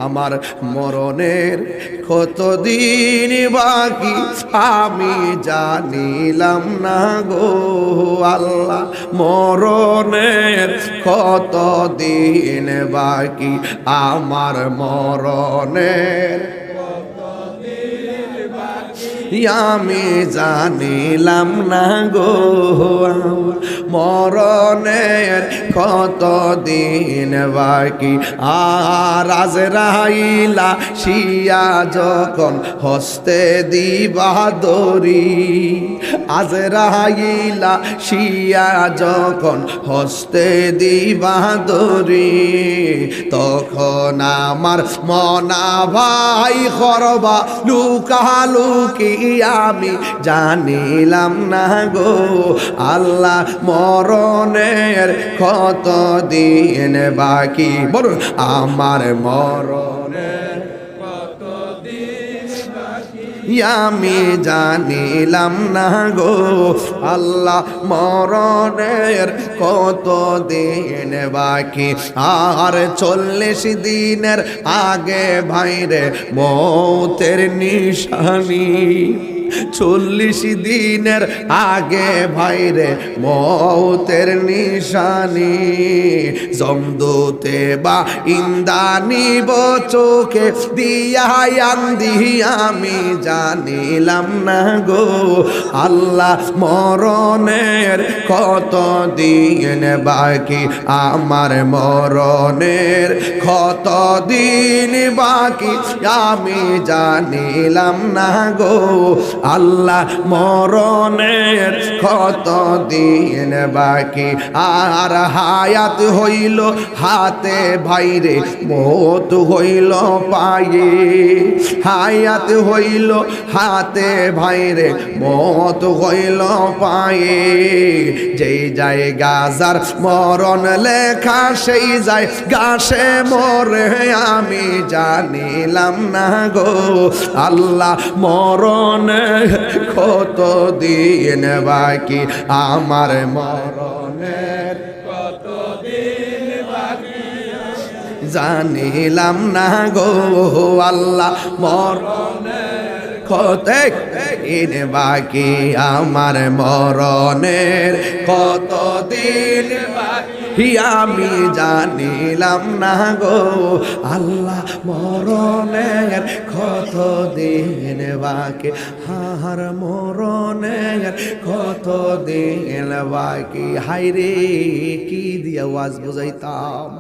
আমার মরণের কতদিন বাকি আমি জানিলাম না গো আল্লাহ। মরণের কতদিন বাকি আমার মরণের আমি জানিলাম না গো মরণের কতদিন বাকি। আর আজরাইলা শিয়া যখন হস্তে দিবা দড়ি, আজরাইলা শিয়া যখন হস্তে দিবা দড়ি, তখন আমার মনা ভাই করবা লুকালুকি আমি জানিলাম না গো আল্লাহ। মরণের কতদিন বাকি বলুন আমার মরণের কতদিন বাকি আমি জানিলাম না গো আল্লাহ। মরণের কতদিন বাকি আর 40 দিনের আগে ভাইরে মৌতের নিশানি, 40 দিনের আগে ভাইরে মৌতের নিশানি। জমদূতে বা ইন্দানি চোখে দিয়া আন্দি আমি জানিলাম না গো আল্লাহ। মরণের কতদিন বাকি আমার মরণের কতদিন বাকি আমি জানিলাম না গো আল্লাহ। মরণের কতদিন বাকি আর হায়াত হইল হাতে ভাইরে মওত হইল পায়ে, হায়াত হইল হাতে ভাইরে মওত হইল পায়ে। যেই যায় গাজার মরণ লেখা সেই যায় গাছে মরে আমি জানিলাম না গো আল্লাহ। মরণে কতদিন বাকি আমার মরণের কতদিন বাকি জানিলাম না গো আল্লাহ। মরণের কতদিন বাকি আমার মরণের কতদিন বাকি আমি জানিলাম না গো আল্লাহ। মরণের কতদিন বাকি হার মরণের কতদিন বাকি। হায়রে কি দিয়া ওয়াজ বুঝাইতাম।